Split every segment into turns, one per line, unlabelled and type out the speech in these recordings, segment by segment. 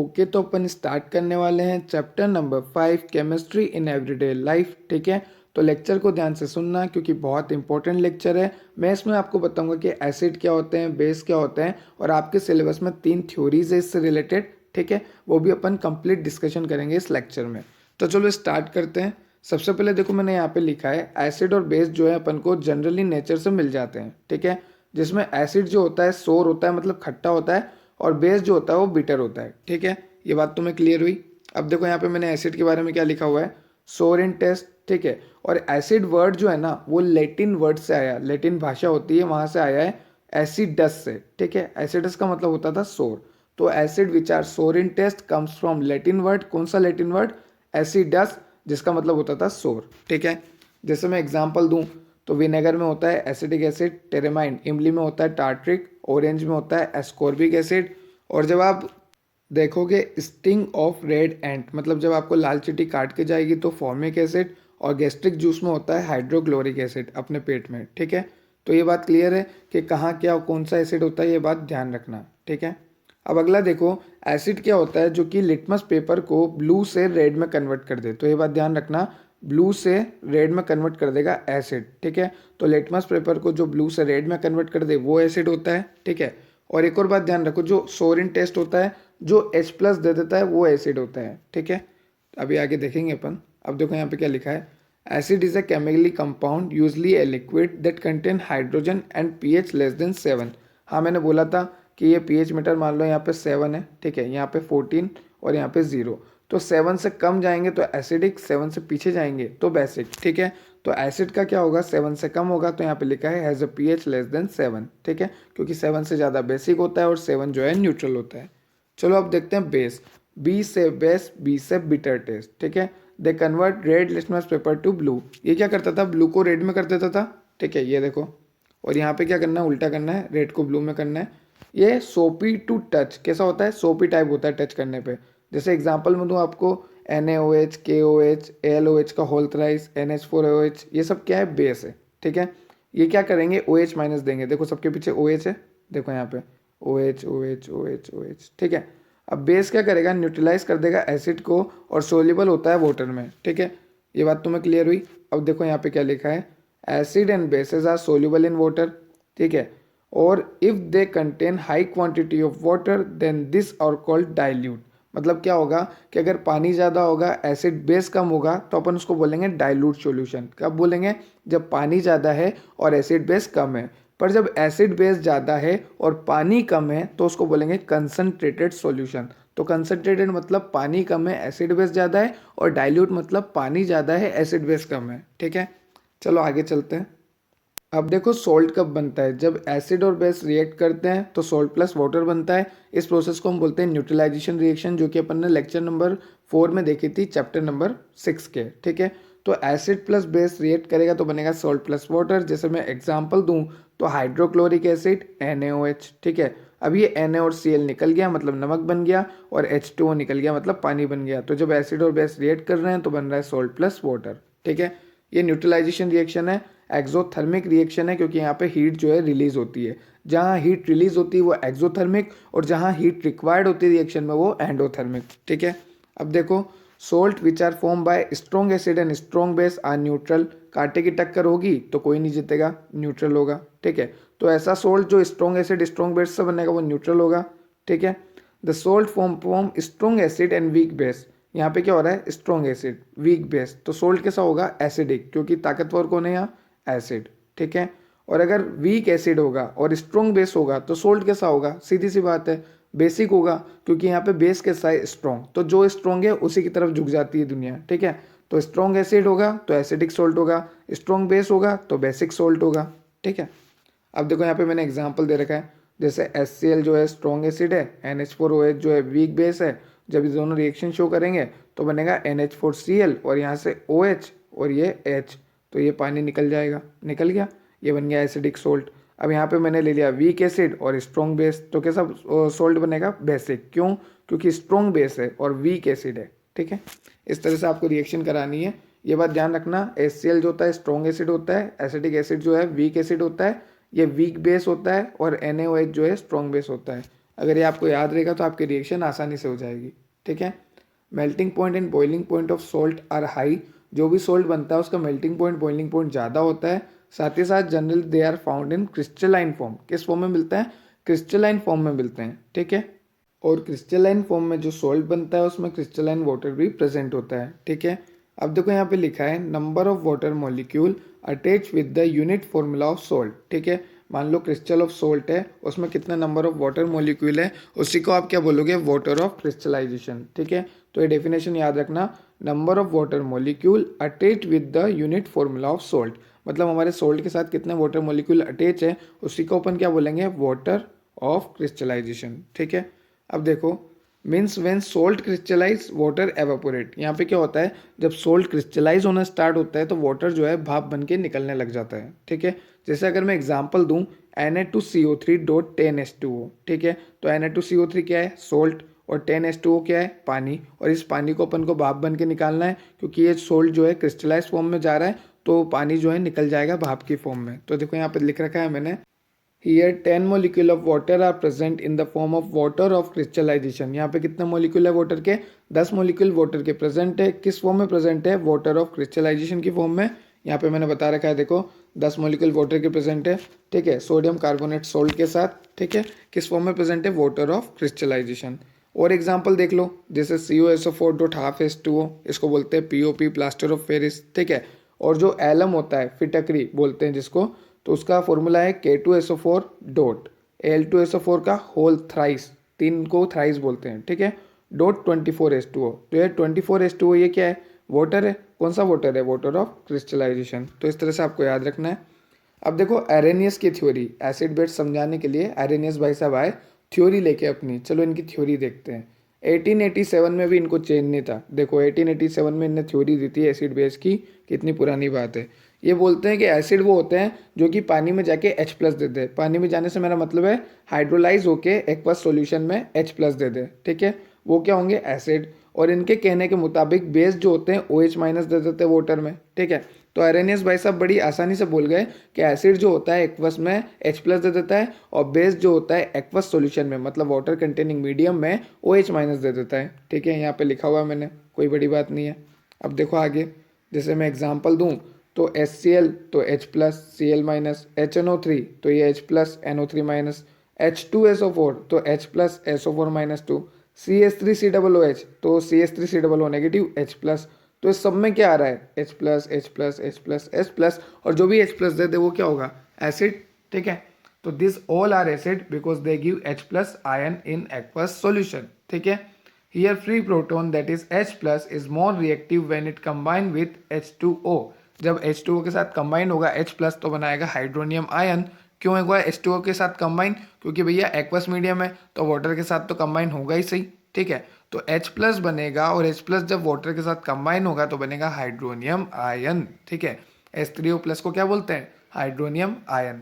Okay, तो अपन start करने वाले हैं chapter number 5 chemistry in everyday life. ठीक है, तो लेक्चर को ध्यान से सुनना क्योंकि बहुत इंपॉर्टेंट लेक्चर है। मैं इसमें आपको बताऊंगा कि एसिड क्या होते हैं, बेस क्या होते हैं, और आपके सिलेबस में 3 थ्योरीज है इससे रिलेटेड। ठीक है, वो भी अपन कंप्लीट डिस्कशन करेंगे इस लेक्चर में। तो चलो स्टार्ट करते हैं। सबसे पहले देखो, मैंने यहाँ पे लिखा है एसिड और बेस जो है अपन को जनरली नेचर से मिल जाते हैं। ठीक है, जिसमें एसिड जो होता है सोर होता है, मतलब खट्टा होता है, और बेस जो होता है वो बिटर होता है। ठीक है, ये बात तुम्हें क्लियर हुई। अब देखो यहाँ पे मैंने एसिड के बारे में क्या लिखा हुआ है, सोर इन टेस्ट। ठीक है, और एसिड वर्ड जो है ना वो लेटिन वर्ड से आया, लेटिन भाषा होती है वहां से आया है एसिडस से। ठीक है, एसिडस का मतलब होता था सोर। तो acid which are sour in taste comes from Latin word. कौन सा लेटिन वर्ड? एसिडस, जिसका मतलब होता था सोर। ठीक है, जैसे मैं एग्जाम्पल दूं तो विनेगर में होता है एसिडिक एसिड टेरेमाइन, इमली में होता है टार्ट्रिक, ऑरेंज में होता है एस्कॉर्बिक एसिड। और जब आप देखोगे स्टिंग ऑफ रेड एंट, मतलब जब आपको लाल चींटी काट के जाएगी तो फॉर्मिक एसिड, और गैस्ट्रिक जूस में होता है हाइड्रोक्लोरिक एसिड अपने पेट में। ठीक है, तो ये बात क्लियर है कि कहाँ क्या कौन सा एसिड होता है, ये बात ध्यान रखना। ठीक है, अब अगला देखो, एसिड क्या होता है जो कि लिटमस पेपर को ब्लू से रेड में कन्वर्ट कर दे। तो ये बात ध्यान रखना, ब्लू से रेड में कन्वर्ट कर देगा एसिड। ठीक है, तो लिटमस पेपर को जो ब्लू से रेड में कन्वर्ट कर दे वो एसिड होता है। ठीक है, और एक और बात ध्यान रखो, जो सोरिन टेस्ट होता है जो H+ दे देता है वो एसिड होता है। ठीक है, अभी आगे देखेंगे अपन। अब देखो यहाँ पे क्या लिखा है, acid is a chemically compound usually a liquid that contain hydrogen and pH less than 7। हाँ, मैंने बोला था कि ये pH मीटर मान लो यहाँ पे 7 है। ठीक है, यहाँ पे 14 और यहाँ पे 0। तो 7 से कम जाएंगे तो एसिडिक, 7 से पीछे जाएंगे तो बेसिक। ठीक है, तो एसिड का क्या होगा, 7 से कम होगा, तो यहाँ पे लिखा है has a pH less than 7। ठीक है, क्योंकि 7 से ज़्यादा बेसिक होता है और 7 जो है न्यूट्रल होता है। चलो अब देखते हैं बेस। बी से बेस, बी से बिटर टेस्ट। ठीक है, they convert red litmus paper two blue. ये क्या करता था, ब्लू को रेड में कर देता था। ठीक है, ये देखो, और यहाँ पे क्या करना है, उल्टा करना है, रेड को ब्लू में करना है। ये सोपी टू टच कैसा होता है, सोपी टाइप होता है टच करने पे। जैसे एग्जांपल में दूँ आपको, NaOH, KOH, AlOH का होल थ्राइस, NH4OH, ये सब क्या है, बेस है। ठीक है, ये क्या करेंगे, OH माइनस देंगे। देखो सबके पीछे OH है, देखो यहाँ पे OH OH OH OH। ठीक है, अब बेस क्या करेगा, न्यूट्रलाइज कर देगा एसिड को, और सोल्यूबल होता है वाटर में। ठीक है, ये बात तुम्हें क्लियर हुई। अब देखो यहाँ पे क्या लिखा है, acid and bases are soluble in water. ठीक है, और if they contain high quantity of water then this are called dilute. मतलब क्या होगा कि अगर पानी ज़्यादा होगा, एसिड बेस कम होगा, तो अपन उसको बोलेंगे डाइल्यूट सॉल्यूशन। कब बोलेंगे, जब पानी ज़्यादा है और एसिड बेस कम है। पर जब एसिड बेस ज़्यादा है और पानी कम है तो उसको बोलेंगे कंसनट्रेटेड सॉल्यूशन। तो कंसनट्रेटेड मतलब पानी कम है, एसिड बेस ज़्यादा है, और डाइल्यूट मतलब पानी ज़्यादा है, एसिड बेस कम है। ठीक है, चलो आगे चलते हैं। अब देखो सोल्ट कब बनता है, जब एसिड और बेस रिएक्ट करते हैं तो सोल्ट प्लस वाटर बनता है। इस प्रोसेस को हम बोलते हैं न्यूट्रलाइजेशन रिएक्शन, जो कि अपन ने लेक्चर नंबर 4 में देखी थी, चैप्टर नंबर 6 के। ठीक है, तो एसिड प्लस बेस रिएक्ट करेगा तो बनेगा सोल्ट प्लस वाटर। जैसे मैं एग्जांपल दूं तो हाइड्रोक्लोरिक एसिड NaOH। ठीक है, अब ये Na और Cl निकल गया मतलब नमक बन गया, और H2O निकल गया मतलब पानी बन गया। तो जब एसिड और बेस रिएक्ट कर रहे हैं तो बन रहा है सोल्ट प्लस वाटर। ठीक है, ये न्यूट्रलाइजेशन रिएक्शन है। एक्सोथर्मिक रिएक्शन है क्योंकि यहाँ पे हीट जो है रिलीज होती है। जहाँ हीट रिलीज होती है वो एक्सोथर्मिक, और जहाँ हीट रिक्वायर्ड होती है रिएक्शन में वो एंडोथर्मिक। ठीक है, अब देखो, salt which are form by strong acid and strong base are neutral. कांटे की टक्कर होगी तो कोई नहीं जीतेगा, न्यूट्रल होगा। ठीक है, तो ऐसा सोल्ट जो स्ट्रॉन्ग एसिड स्ट्रॉन्ग बेस से बनेगा वो न्यूट्रल होगा। ठीक है, the salt form strong acid and weak base. यहाँ पे क्या हो रहा है, स्ट्रॉन्ग एसिड वीक बेस, तो सोल्ट कैसा होगा, एसिडिक, क्योंकि ताकतवर कौन है यहाँ, एसिड। ठीक है, और अगर वीक एसिड होगा और स्ट्रॉन्ग बेस होगा तो सोल्ट कैसा होगा, सीधी सी बात है, बेसिक होगा, क्योंकि यहाँ पे बेस कैसा है, स्ट्रॉन्ग। तो जो स्ट्रॉन्ग है उसी की तरफ झुक जाती है दुनिया। ठीक है, तो स्ट्रॉन्ग एसिड होगा तो एसिडिक सोल्ट होगा, स्ट्रॉन्ग बेस होगा तो बेसिक सोल्ट होगा। ठीक है, अब देखो यहाँ पे मैंने एग्जाम्पल दे रखा है, जैसे HCl जो है स्ट्रॉन्ग एसिड है, NH4OH जो है वीक बेस है। जब ये दोनों रिएक्शन शो करेंगे तो बनेगा NH4Cl, और यहाँ से OH और ये H, तो ये पानी निकल जाएगा, निकल गया, ये बन गया एसिडिक सोल्ट। अब यहाँ पे मैंने ले लिया वीक एसिड और स्ट्रॉन्ग बेस, तो कैसा सोल्ट बनेगा, बेसिक। क्यों, क्योंकि स्ट्रॉन्ग बेस है और वीक एसिड है। ठीक है, इस तरह से आपको रिएक्शन करानी है, ये बात ध्यान रखना। HCl जो होता है स्ट्रॉन्ग एसिड होता है, एसिडिक एसिड जो है वीक एसिड होता है, ये वीक बेस होता है, और NaOH जो है स्ट्रॉन्ग बेस होता है। अगर ये आपको याद रहेगा तो आपकी रिएक्शन आसानी से हो जाएगी। ठीक है। Melting point and boiling point of salt are high. जो भी सोल्ट बनता है उसका मेल्टिंग पॉइंट बॉइलिंग पॉइंट ज़्यादा होता है। साथ ही साथ generally they are found in crystalline form. किस फॉर्म में मिलता है? क्रिस्टलाइन फॉर्म में मिलते हैं। ठीक है। और क्रिस्टलाइन फॉर्म में जो सोल्ट बनता है उसमें क्रिस्टलाइन वाटर भी प्रेजेंट होता है। ठीक है। अब देखो यहाँ पे लिखा है number of water molecule attach with the unit formula of salt. ठीक है। मान लो क्रिस्टल ऑफ सोल्ट है, उसमें कितना नंबर ऑफ वाटर मॉलिक्यूल है, उसी को आप क्या बोलोगे? Water of crystallization. ठीक है। तो ये डेफिनेशन याद रखना, number of water molecule attach with the unit formula of salt. मतलब हमारे सोल्ट के साथ कितने वाटर मॉलिक्यूल अटैच है उसी को अपन क्या बोलेंगे? Water of crystallization. ठीक है। अब देखो, means when salt crystallize water evaporate. यहाँ पे क्या होता है? जब सोल्ट क्रिस्टलाइज होना स्टार्ट होता है तो वाटर जो है भाप बन के निकलने लग जाता है। ठीक है। जैसे अगर मैं एग्जांपल दूं, Na2CO3.10H2O। ठीक है। तो Na2CO3 क्या है? सोल्ट। और 10H2O क्या है? पानी। और इस पानी को अपन को भाप बन के निकालना है, क्योंकि ये सोल्ट जो है क्रिस्टलाइज फॉर्म में जा रहा है तो पानी जो है निकल जाएगा भाप की फॉर्म में। तो देखो यहाँ पे लिख रखा है मैंने, Here 10 molecule of water are present in the form of water of crystallization। यहाँ पे कितने मोलिक्यूल है वाटर के? 10 मोलिक्यूल वाटर के प्रेजेंट है। किस फॉर्म में प्रेजेंट है? वाटर ऑफ क्रिस्टलाइजेशन की फॉर्म में। यहाँ पे मैंने बता रखा है, देखो 10 मोलिक्यूल वाटर के प्रेजेंट है। ठीक है। सोडियम कार्बोनेट सोल्ट के साथ। ठीक है। किस फॉर्म में प्रेजेंट है? Water of crystallization. और एग्जाम्पल देख लो, जैसे COSO4.12H2O, इसको बोलते हैं POP, प्लास्टर ऑफ पेरिस। ठीक है। और जो एलम होता है, फिटकरी बोलते हैं जिसको, तो उसका फॉर्मूला है K2SO4 डॉट Al2SO4 का होल थ्राइस, 3 को थ्राइस बोलते हैं। ठीक है। Dot 24H2O। तो ये 24H2O ये क्या है? वाटर है। कौन सा वाटर है? Water of crystallization. तो इस तरह से आपको याद रखना है। अब देखो एरेनियस की थ्योरी, एसिड बेस समझाने के लिए एरेनियस भाई साहब आए थ्योरी लेके अपनी। चलो इनकी थ्योरी देखते हैं। 1887 में भी इनको चेंज नहीं था। देखो 1887 में इनने थ्योरी दी थी एसिड बेस की, कितनी पुरानी बात है। ये बोलते हैं कि एसिड वो होते हैं जो कि पानी में जाके H+ दे दे। पानी में जाने से मेरा मतलब है हाइड्रोलाइज होके एक्वस सॉल्यूशन में H+ दे दे। ठीक है। वो क्या होंगे? एसिड। और इनके कहने के मुताबिक बेस जो होते हैं OH- दे देते हैं वाटर में। ठीक है। तो एरेनियस भाई साहब बड़ी आसानी से बोल गए कि एसिड जो होता है एक्वस में H+ दे देता है, और बेस जो होता है एक्वस सॉल्यूशन में मतलब वाटर कंटेनिंग मीडियम में OH- दे देता है। ठीक है। यहाँ पे लिखा हुआ है मैंने, कोई बड़ी बात नहीं है। अब देखो आगे, जैसे मैं एग्जांपल दूं तो HCl तो H+, Cl-, HNO3 तो ये H+, NO3-, H2SO4 तो H+, SO4-2, CH3COOH तो CH3COO नेगेटिव H+। तो इस सब में क्या आ रहा है? H+, H+, H+, H+, और जो भी H+ दे दे वो क्या होगा? एसिड। ठीक है। तो this all are acid because they give H+ ion in aqueous solution. ठीक है। Here free proton that is H+ is more reactive when it combine with H2O। जब H2O के साथ कंबाइन होगा H+ तो बनाएगा हाइड्रोनियम आयन। क्यों होगा H2O के साथ कंबाइन? क्योंकि भैया एक्वस मीडियम है तो वाटर के साथ तो कंबाइन होगा ही सही। ठीक है। तो H+ बनेगा, और H+ जब वाटर के साथ कंबाइन होगा तो बनेगा हाइड्रोनियम आयन। ठीक है। H3O+ को क्या बोलते हैं? Hydronium ion.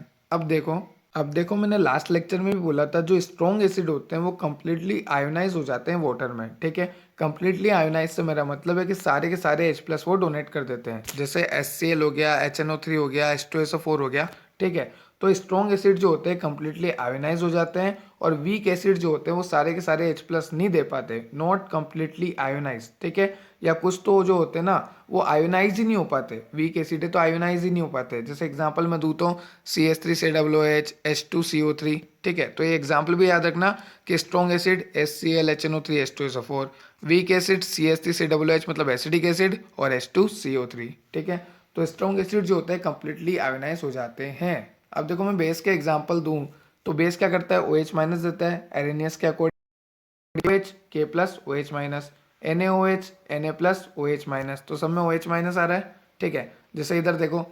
अब देखो मैंने लास्ट लेक्चर में भी बोला था, जो स्ट्रॉन्ग एसिड होते हैं वो कंप्लीटली आयोनाइज हो जाते हैं वाटर में। ठीक है। कंप्लीटली आयोनाइज से मेरा मतलब है कि सारे के सारे H+ वो डोनेट कर देते हैं। जैसे HCl हो गया, HNO3 हो गया, H2SO4 हो गया। ठीक है। तो स्ट्रॉन्ग एसिड जो होते हैं कंप्लीटली आयोनाइज हो जाते हैं, और वीक एसिड जो होते हैं वो सारे के सारे H+ नहीं दे पाते, नॉट कंप्लीटली आयोनाइज। ठीक है। या कुछ तो जो होते हैं ना वो आयोनाइज ही नहीं हो पाते, वीक एसिड है तो आयोनाइज ही नहीं हो पाते। जैसे एग्जांपल मैं दूँ तो CH3COOH, H2CO3। ठीक है। तो ये एग्जांपल भी याद रखना कि strong acid HCl, HNO3, H2SO4, weak acid CH3COOH मतलब एसिडिक एसिड, और H2CO3। ठीक है। तो स्ट्रॉन्ग एसिड जो होते हैं कंप्लीटली आयोनाइज हो जाते हैं। अब देखो मैं बेस के एग्जाम्पल दूँ तो बेस क्या करता है? OH- देता है एरेनियस के according. OH K+ OH-, NaOH Na+ OH-, तो सब में OH- आ रहा है। ठीक है। जैसे इधर देखो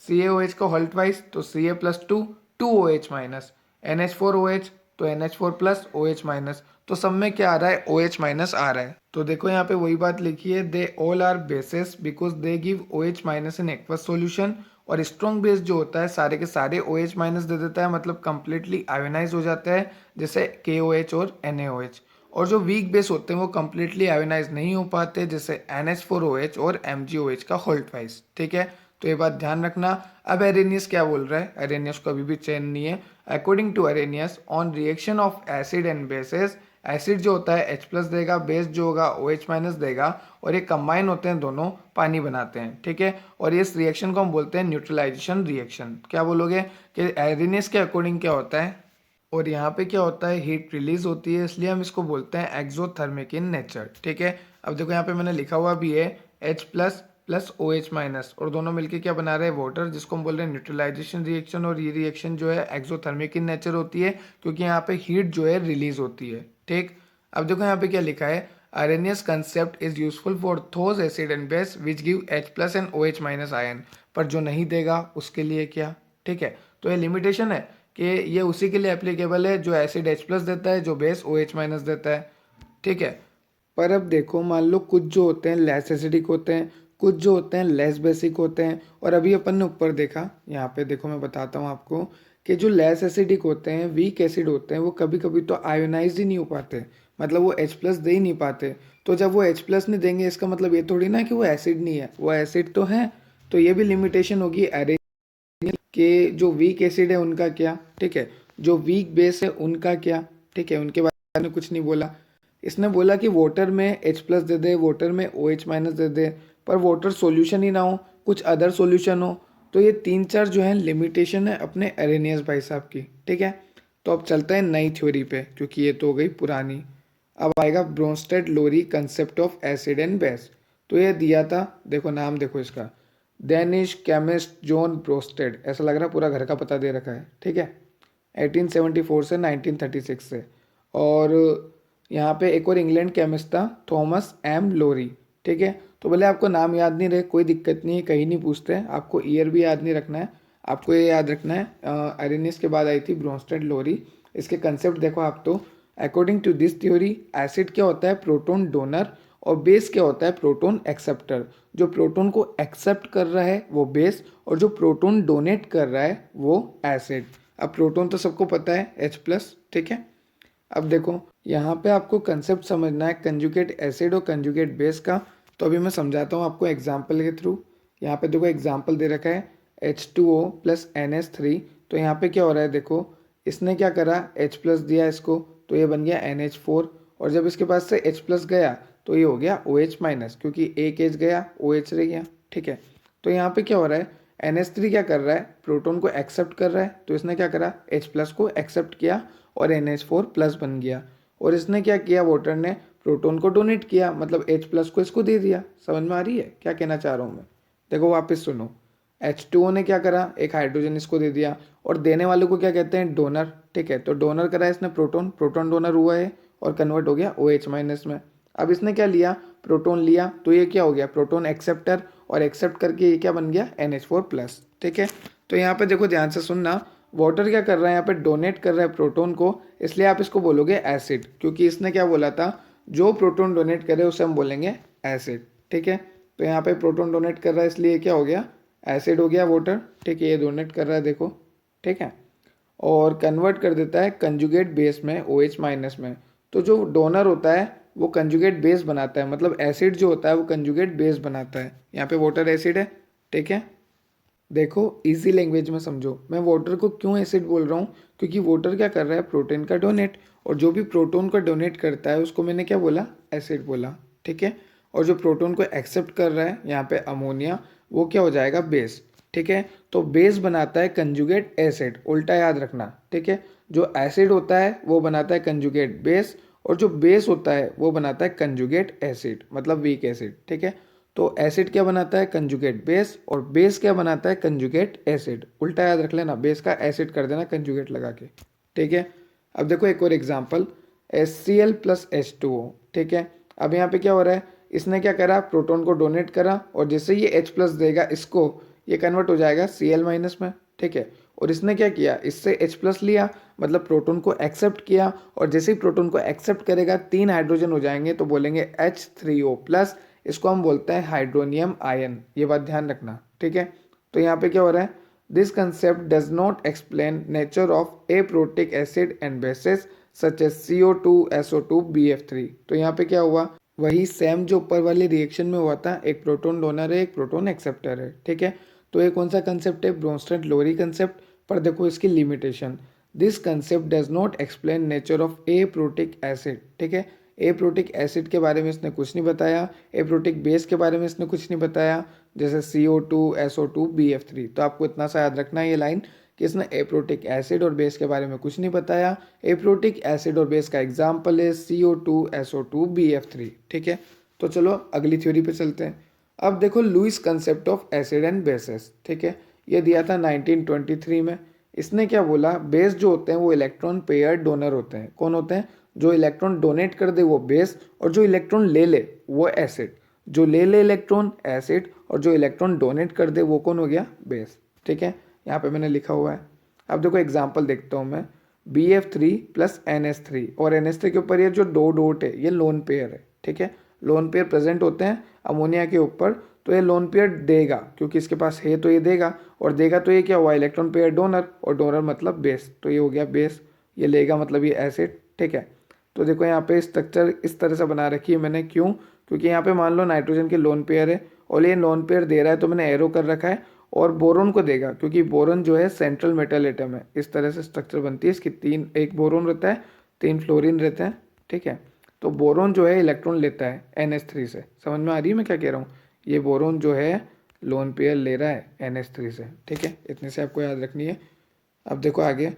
CaOH को होल्ट वाइज तो Ca+2 2OH-, NH4OH तो NH4+ OH-, तो सब में क्या आ रहा है? OH- आ रहा है। तो देखो यहाँ पे वही बात लिखी है, they all are bases because they give OH- in aqueous solution. और स्ट्रॉन्ग बेस जो होता है सारे के सारे OH- दे देता है, मतलब कंप्लीटली आयोनाइज हो जाता है, जैसे KOH और NaOH। और जो वीक बेस होते हैं वो कंप्लीटली आयोनाइज नहीं हो पाते, जैसे NH4OH और MgOH का होल्ट वाइज। ठीक है। तो ये बात ध्यान रखना। अब एरेनियस क्या बोल रहा है, एरेनियस को अभी भी चेन नहीं है। According to Arrhenius on reaction of acid and bases, acid जो होता है H+ देगा, बेस जो होगा OH- देगा, और ये कंबाइन होते हैं, दोनों पानी बनाते हैं, ठीक है। और इस रिएक्शन को हम बोलते हैं न्यूट्रलाइजेशन रिएक्शन। क्या बोलोगे कि एरेनियस के अकॉर्डिंग क्या होता है, और यहाँ पे क्या होता है, हीट रिलीज होती है, इसलिए हम इसको बोलते हैं एक्सोथर्मिक इन नेचर, ठीक है। अब देखो यहाँ पे मैंने लिखा हुआ भी है H+ प्लस OH-, और दोनों मिलके क्या बना रहे हैं, वाटर, जिसको हम बोल रहे हैं न्यूट्रलाइजेशन रिएक्शन। और ये रिएक्शन जो है एक्सोथर्मिक इन नेचर होती है, क्योंकि यहाँ पे हीट जो है रिलीज होती है, ठीक। अब देखो यहाँ पे क्या लिखा है, Arrhenius concept is useful for those acid and base which give H+ and OH- ion, पर जो नहीं देगा उसके लिए क्या, ठीक है। तो ये लिमिटेशन है कि ये उसी के लिए एप्लीकेबल है जो एसिड H+ देता है, जो बेस OH- देता है, ठीक है। पर अब देखो, मान लो कुछ जो होते हैं लेस एसिडिक होते हैं, कुछ जो होते हैं लेस बेसिक होते हैं। और अभी अपन ने ऊपर देखा, यहाँ पे देखो मैं बताता हूँ आपको, कि जो लेस एसिडिक होते हैं, वीक एसिड होते हैं, वो कभी कभी तो आयोनाइज ही नहीं हो पाते, मतलब वो H+ दे ही नहीं पाते। तो जब वो H+ नहीं देंगे, इसका मतलब ये थोड़ी ना कि वो एसिड नहीं है, वो एसिड तो है। तो ये भी लिमिटेशन होगी अरे, कि जो वीक एसिड है उनका क्या, ठीक है, जो वीक बेस है उनका क्या, ठीक है, उनके बारे में कुछ नहीं बोला। इसने बोला कि वाटर में H+ दे दे, वाटर में OH- दे दे, पर वाटर सॉल्यूशन ही ना हो, कुछ अदर सॉल्यूशन हो। तो ये 3-4 जो है लिमिटेशन है अपने अरेनियस भाई साहब की, ठीक है। तो अब चलते हैं नई थ्योरी पे, क्योंकि ये तो हो गई पुरानी। अब आएगा Bronsted Lowry concept of acid and base. तो ये दिया था, देखो नाम देखो इसका, डेनिश केमिस्ट जॉन ब्रोस्टेड, ऐसा लग रहा है पूरा घर का पता दे रखा है, ठीक है। 1874 से 1936 से। और यहाँ पे एक और इंग्लैंड केमिस्ट था, थॉमस एम लोरी, ठीक है। तो भले आपको नाम याद नहीं रहे, कोई दिक्कत नहीं है, कहीं नहीं पूछते हैं, आपको ईयर भी याद नहीं रखना है, आपको ये याद रखना है अरेनियस के बाद आई थी ब्रोंस्टेड लोरी। इसके कंसेप्ट देखो आप तो, according to this theory, acid क्या होता है, प्रोटोन डोनर, और बेस क्या होता है, प्रोटोन एक्सेप्टर। जो प्रोटोन को एक्सेप्ट कर रहा है वो बेस, और जो प्रोटोन डोनेट कर रहा है वो एसिड। अब प्रोटोन तो सबको पता है H+, ठीक है। अब देखो यहाँ पे आपको कंसेप्ट समझना है कंजुगेट एसिड और कंजुगेट बेस का। तो अभी मैं समझाता हूँ आपको एग्जाम्पल के थ्रू। यहाँ पे देखो एग्जाम्पल दे रखा है H2O प्लस NH3। तो यहाँ पे क्या हो रहा है, देखो इसने क्या करा, H+ दिया इसको, तो ये बन गया NH4। और जब इसके पास से H+ गया तो ये हो गया OH-, क्योंकि एक H गया OH रह गया, ठीक है। तो यहाँ पे क्या हो रहा है, NH3 क्या कर रहा है, प्रोटोन को एक्सेप्ट कर रहा है, तो इसने क्या करा, H+ को एक्सेप्ट किया और NH4+ बन गया। और इसने क्या किया, वाटर ने प्रोटोन को डोनेट किया, मतलब H+ को इसको दे दिया। समझ में आ रही है क्या कहना चाह रहा हूँ मैं? देखो वापस सुनो, H2O ने क्या करा, एक हाइड्रोजन इसको दे दिया, और देने वाले को क्या कहते हैं, डोनर, ठीक है। तो डोनर करा इसने प्रोटोन, प्रोटोन डोनर हुआ है और कन्वर्ट हो गया OH- में। अब इसने क्या लिया, प्रोटोन लिया, तो ये क्या हो गया, प्रोटोन एक्सेप्टर, और एक्सेप्ट करके ये क्या बन गया, NH4+, ठीक है। तो यहाँ पे देखो ध्यान से सुनना, वाटर क्या कर रहा है, यहाँ पे डोनेट कर रहा है प्रोटोन को, इसलिए आप इसको बोलोगे एसिड, क्योंकि इसने क्या बोला था, जो प्रोटोन डोनेट करे उसे हम बोलेंगे एसिड, ठीक है। तो यहाँ पे प्रोटोन डोनेट कर रहा है, इसलिए क्या हो गया, एसिड हो गया वाटर, ठीक है। ये डोनेट कर रहा है देखो, ठीक है, और कन्वर्ट कर देता है कंजुगेट बेस में OH- में। तो जो डोनर होता है वो कंजुगेट बेस बनाता है, मतलब एसिड जो होता है वो कंजुगेट बेस बनाता है। यहाँ पे वाटर एसिड है, ठीक है। देखो इजी लैंग्वेज में समझो, मैं वाटर को क्यों एसिड बोल रहा हूँ, क्योंकि वाटर क्या कर रहा है, प्रोटीन का डोनेट, और जो भी प्रोटोन का डोनेट करता है उसको मैंने क्या बोला, एसिड बोला, ठीक है। और जो प्रोटोन को एक्सेप्ट कर रहा है, यहाँ पे अमोनिया, वो क्या हो जाएगा, बेस, ठीक है। तो बेस बनाता है कंजुगेट एसिड, उल्टा याद रखना, ठीक है। जो एसिड होता है वो बनाता है कंजुगेट बेस, और जो बेस होता है वो बनाता है कंजुगेट एसिड, मतलब वीक एसिड, ठीक है। तो एसिड क्या बनाता है, कंजुगेट बेस, और बेस क्या बनाता है, कंजुगेट एसिड। उल्टा याद रख लेना, बेस का एसिड कर देना कंजुगेट लगा के, ठीक है। अब देखो एक और एग्जांपल, HCl प्लस H2O, ठीक है। अब यहाँ पे क्या हो रहा है, इसने क्या करा, प्रोटोन को डोनेट करा, और जैसे ये H+ देगा इसको, ये कन्वर्ट हो जाएगा Cl- में, ठीक है। और इसने क्या किया, इससे H+ लिया, मतलब प्रोटोन को एक्सेप्ट किया, और जैसे ही प्रोटोन को एक्सेप्ट करेगा 3 हाइड्रोजन हो जाएंगे, तो बोलेंगे H3O+। इसको हम बोलते हैं हाइड्रोनियम आयन, ये बात ध्यान रखना, ठीक है। तो यहाँ पे क्या हो रहा है, this concept does not explain nature of aprotic acid and bases such as CO2 SO2 BF3। तो यहाँ पे क्या हुआ, वही सेम जो ऊपर वाले रिएक्शन में हुआ था, एक प्रोटोन डोनर है, एक प्रोटोन एक्सेप्टर है, ठीक है। तो ये कौन सा कंसेप्ट है, ब्रोंस्टेड लोरी कंसेप्ट। पर देखो इसकी limitation, this concept does not explain nature of aprotic acid, ठीक है। एप्रोटिक एसिड के बारे में इसने कुछ नहीं बताया, एप्रोटिक बेस के बारे में इसने कुछ नहीं बताया, जैसे CO2, SO2, BF3। तो आपको इतना सा याद रखना है ये लाइन कि इसने एप्रोटिक एसिड और बेस के बारे में कुछ नहीं बताया। एप्रोटिक एसिड और बेस का एग्जाम्पल है CO2, SO2, BF3, ठीक है। तो चलो अगली थ्योरी पे चलते हैं। अब देखो Lewis concept of acid and bases, ठीक है। ये दिया था 1923 में। इसने क्या बोला, बेस जो होते हैं वो इलेक्ट्रॉन पेयर डोनर होते हैं। कौन होते हैं, जो इलेक्ट्रॉन डोनेट कर दे वो बेस, और जो इलेक्ट्रॉन ले ले वो एसिड। जो ले ले इलेक्ट्रॉन एसिड, और जो इलेक्ट्रॉन डोनेट कर दे वो कौन हो गया, बेस, ठीक है। यहाँ पे मैंने लिखा हुआ है। अब देखो एग्जाम्पल देखता हूँ मैं, BF3 प्लस NH3, और NH3 के ऊपर ये जो दो डॉट है ये लोन पेयर है, ठीक है। लोन पेयर प्रेजेंट होते हैं अमोनिया के ऊपर, तो ये लोन पेयर देगा, क्योंकि इसके पास है तो ये देगा, और देगा तो ये क्या हुआ, इलेक्ट्रॉन पेयर डोनर, और डोनर मतलब बेस, तो ये हो गया बेस। ये लेगा मतलब ये एसिड, ठीक है। तो देखो यहाँ पे स्ट्रक्चर इस तरह से बना रखी है मैंने, क्यों, क्योंकि यहाँ पे मान लो नाइट्रोजन के लोन पेयर है, और ये लोन पेयर दे रहा है तो मैंने एरो कर रखा है, और बोरोन को देगा, क्योंकि बोरोन जो है सेंट्रल मेटल एटम है। इस तरह से स्ट्रक्चर बनती है इसकी, तीन, एक बोरोन रहता है, 3 फ्लोरीन रहते हैं, ठीक है। तो बोरोन जो है इलेक्ट्रॉन लेता है NH3 से, समझ में आ रही है मैं क्या कह रहा हूँ। ये बोरोन जो है लोन पेयर ले रहा है NH3 से, ठीक है। इतने से आपको याद रखनी है। अब देखो आगे,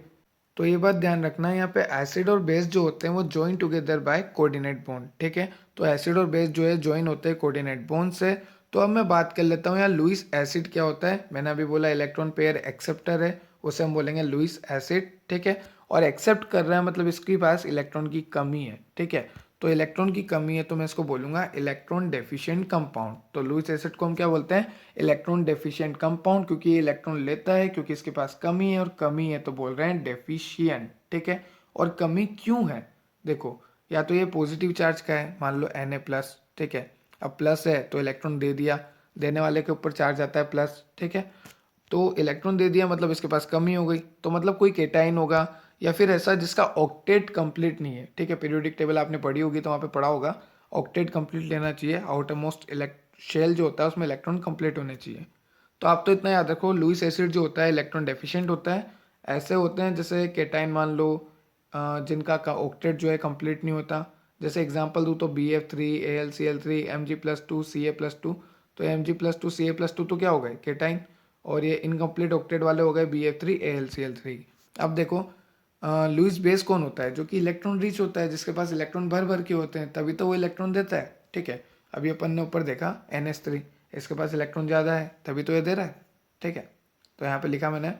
तो ये बात ध्यान रखना है, यहाँ पे एसिड और बेस जो होते हैं वो join together by coordinate bond, ठीक है। तो एसिड और बेस जो है ज्वाइन होते हैं कोऑर्डिनेट बॉन्ड से। तो अब मैं बात कर लेता हूँ यहाँ लुईस एसिड क्या होता है। मैंने अभी बोला इलेक्ट्रॉन पेयर एक्सेप्टर है, उसे हम बोलेंगे लुईस एसिड, ठीक है। और एक्सेप्ट कर रहा है मतलब इसके पास इलेक्ट्रॉन की कमी है, ठीक है। तो इलेक्ट्रॉन की कमी है तो मैं इसको बोलूंगा इलेक्ट्रॉन डेफिशिएंट कंपाउंड। तो लुईस एसिड को हम क्या बोलते हैं, इलेक्ट्रॉन डेफिशिएंट कंपाउंड, क्योंकि ये इलेक्ट्रॉन लेता है, क्योंकि इसके पास कमी है, और कमी है तो बोल रहे हैं डेफिशिएंट, ठीक है। और कमी क्यों है, देखो, या तो ये पॉजिटिव चार्ज का है, मान लो Na+, ठीक है। अब प्लस है तो इलेक्ट्रॉन दे दिया, देने वाले के ऊपर चार्ज आता है प्लस, ठीक है। तो इलेक्ट्रॉन दे दिया मतलब इसके पास कमी हो गई, तो मतलब कोई केटाइन होगा, या फिर ऐसा जिसका ऑक्टेट कंप्लीट नहीं है, ठीक है। पीरियोडिक टेबल आपने पढ़ी होगी तो वहाँ पे पढ़ा होगा, ऑक्टेट कंप्लीट लेना चाहिए, आउटर मोस्ट शेल जो होता है उसमें इलेक्ट्रॉन कंप्लीट होने चाहिए। तो आप तो इतना याद रखो, लुईस एसिड जो होता है इलेक्ट्रॉन डेफिशिएंट होता है। ऐसे होते हैं जैसे केटाइन मान लो, जिनका ऑक्टेट जो है कंप्लीट नहीं होता। जैसे एग्जांपल दूँ तो BF3, AlCl3, Mg+2, Ca+2। तो Mg+2, Ca+2 तो क्या हो गए, केटाइन, और ये इनकम्प्लीट ऑक्टेट वाले हो गए BF3, AlCl3। अब देखो लुईस बेस कौन होता है, जो कि इलेक्ट्रॉन रिच होता है, जिसके पास इलेक्ट्रॉन भर भर के होते हैं, तभी तो वो इलेक्ट्रॉन देता है, ठीक है। अभी अपन ने ऊपर देखा NH3, इसके पास इलेक्ट्रॉन ज़्यादा है तभी तो ये दे रहा है, ठीक है। तो यहाँ पे लिखा मैंने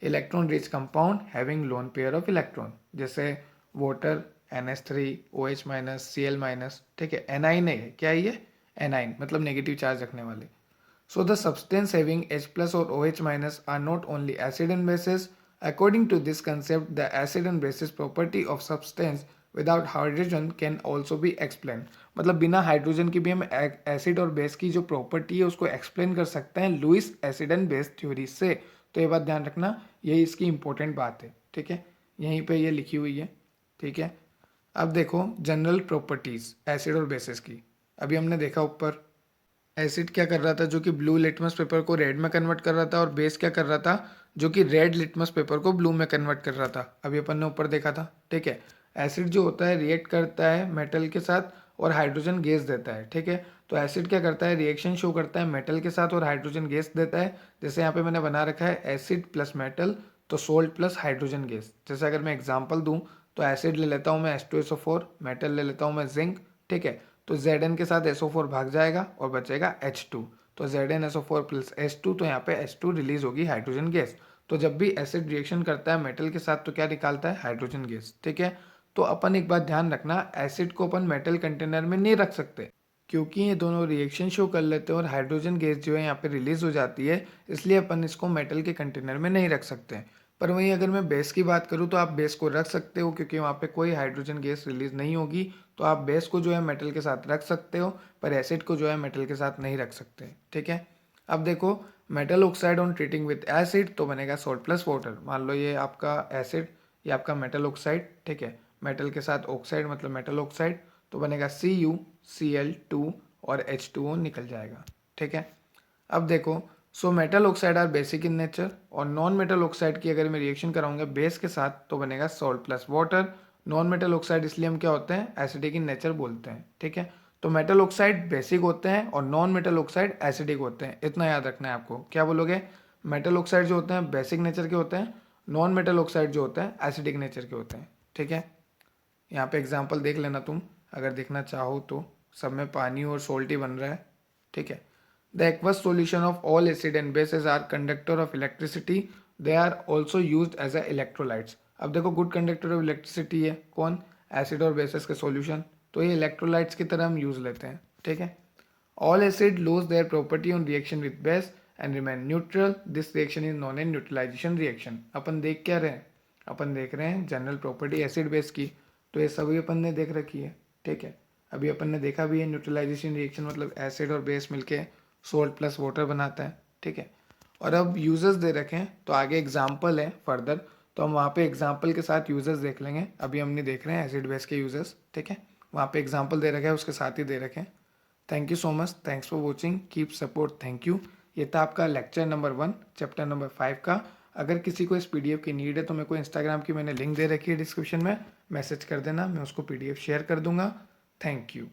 electron rich compound having lone pair of electron, जैसे वाटर NH3, OH-, Cl-, ठीक है। एनाइन है, क्या है ये, एनाइन मतलब नेगेटिव चार्ज रखने वाले। So the substance having H plus or OH minus are not only acid and bases. According to this concept, the acid and basis property of substance without hydrogen can also be explained. मतलब बिना hydrogen की भी हम acid और base की जो property है उसको एक्सप्लेन कर सकते हैं Lewis acid and base theory से। तो ये बात ध्यान रखना, यही इसकी इंपॉर्टेंट बात है, ठीक है। यहीं पे ये लिखी हुई है, ठीक है। अब देखो जनरल प्रॉपर्टीज एसिड और बेसिस की। अभी हमने देखा ऊपर एसिड क्या कर रहा था, जो कि ब्लू लिटमस पेपर को रेड में कन्वर्ट कर रहा था, और बेस क्या कर रहा था, जो कि रेड लिटमस पेपर को ब्लू में कन्वर्ट कर रहा था। अभी अपन ने ऊपर देखा था, ठीक है। एसिड जो होता है रिएक्ट करता है मेटल के साथ और हाइड्रोजन गैस देता है, ठीक है। तो एसिड क्या करता है, रिएक्शन शो करता है मेटल के साथ और हाइड्रोजन गैस देता है। जैसे यहाँ पे मैंने बना रखा है एसिड प्लस मेटल तो सोल्ट प्लस हाइड्रोजन गैस। जैसे अगर मैं एग्जाम्पल दूँ तो एसिड ले लेता हूँ मैं H2SO4, मेटल ले लेता हूँ मैं जिंक, ठीक है। तो Zn के साथ SO4 भाग जाएगा और बचेगा H2। तो ZnSO4 प्लस H2, तो यहाँ पे H2 रिलीज होगी हाइड्रोजन गैस। तो जब भी एसिड रिएक्शन करता है मेटल के साथ तो क्या निकालता है, हाइड्रोजन गैस, ठीक है। तो अपन एक बात ध्यान रखना, एसिड को अपन मेटल कंटेनर में नहीं रख सकते, क्योंकि ये दोनों रिएक्शन शो कर लेते हैं और हाइड्रोजन गैस जो है यहाँ पे रिलीज हो जाती है, इसलिए अपन इसको मेटल के कंटेनर में नहीं रख सकते। पर वहीं अगर मैं बेस की बात करूँ तो आप बेस को रख सकते हो, क्योंकि वहाँ पे कोई हाइड्रोजन गैस रिलीज नहीं होगी। तो आप बेस को जो है मेटल के साथ रख सकते हो, पर एसिड को जो है मेटल के साथ नहीं रख सकते, ठीक है। अब देखो metal oxide on treating with acid तो बनेगा सोल्ट प्लस वाटर। मान लो ये आपका एसिड, ये आपका मेटल ऑक्साइड, ठीक है। मेटल के साथ ऑक्साइड मतलब मेटल ऑक्साइड, तो बनेगा CuCl2 और H2O निकल जाएगा, ठीक है। अब देखो so metal oxide are basic in nature, और नॉन मेटल ऑक्साइड की अगर मैं रिएक्शन कराऊंगा बेस के साथ तो बनेगा salt plus water. Non metal oxide इसलिए हम क्या होते हैं, एसिडिक इन नेचर बोलते हैं, ठीक है। तो मेटल ऑक्साइड बेसिक होते हैं और नॉन मेटल ऑक्साइड एसिडिक होते हैं, इतना याद रखना है आपको। क्या बोलोगे, मेटल ऑक्साइड जो होते हैं बेसिक नेचर के होते हैं, नॉन मेटल ऑक्साइड जो होते हैं एसिडिक नेचर के होते हैं, ठीक है। यहाँ पे एग्जाम्पल देख लेना तुम, अगर देखना चाहो तो। सब में पानी और सोल्ट ही बन रहा है, ठीक है। The aqueous solution of all acid and bases are conductor of electricity. They are also used as a electrolytes. अब देखो गुड कंडक्टर ऑफ इलेक्ट्रिसिटी है कौन, एसिड और बेसिस के सॉल्यूशन, तो ये इलेक्ट्रोलाइट्स की तरह हम यूज लेते हैं, ठीक है। All acid lose their property on reaction with base and remain neutral, this reaction is known an neutralization reaction. अपन देख क्या रहे हैं, अपन देख रहे हैं जनरल प्रॉपर्टी एसिड बेस की, तो ये सभी अपन ने देख रखी है, ठीक है। अभी अपन ने देखा भी है न्यूट्रलाइजेशन रिएक्शन मतलब एसिड और बेस मिलके सोल्ट प्लस वाटर बनाता है, ठीक है। और अब यूजर्स दे रखे हैं तो आगे एग्जाम्पल है फर्दर, तो हम वहाँ पे एग्जाम्पल के साथ यूजर्स देख लेंगे। अभी हम नहीं देख रहे हैं एसिड बेस के यूजर्स, ठीक है। वहाँ पे एग्जाम्पल दे रखे हैं उसके साथ ही दे रखे हैं। Thank you so much, thanks for watching, keep support, thank you. ये था आपका लेक्चर नंबर 1 चैप्टर नंबर 5 का। अगर किसी को इस पीडीएफ की नीड है तो मेरे को इंस्टाग्राम की मैंने लिंक दे रखी है डिस्क्रिप्शन में, मैसेज कर देना, मैं उसको पीडीएफ शेयर कर दूंगा। Thank you.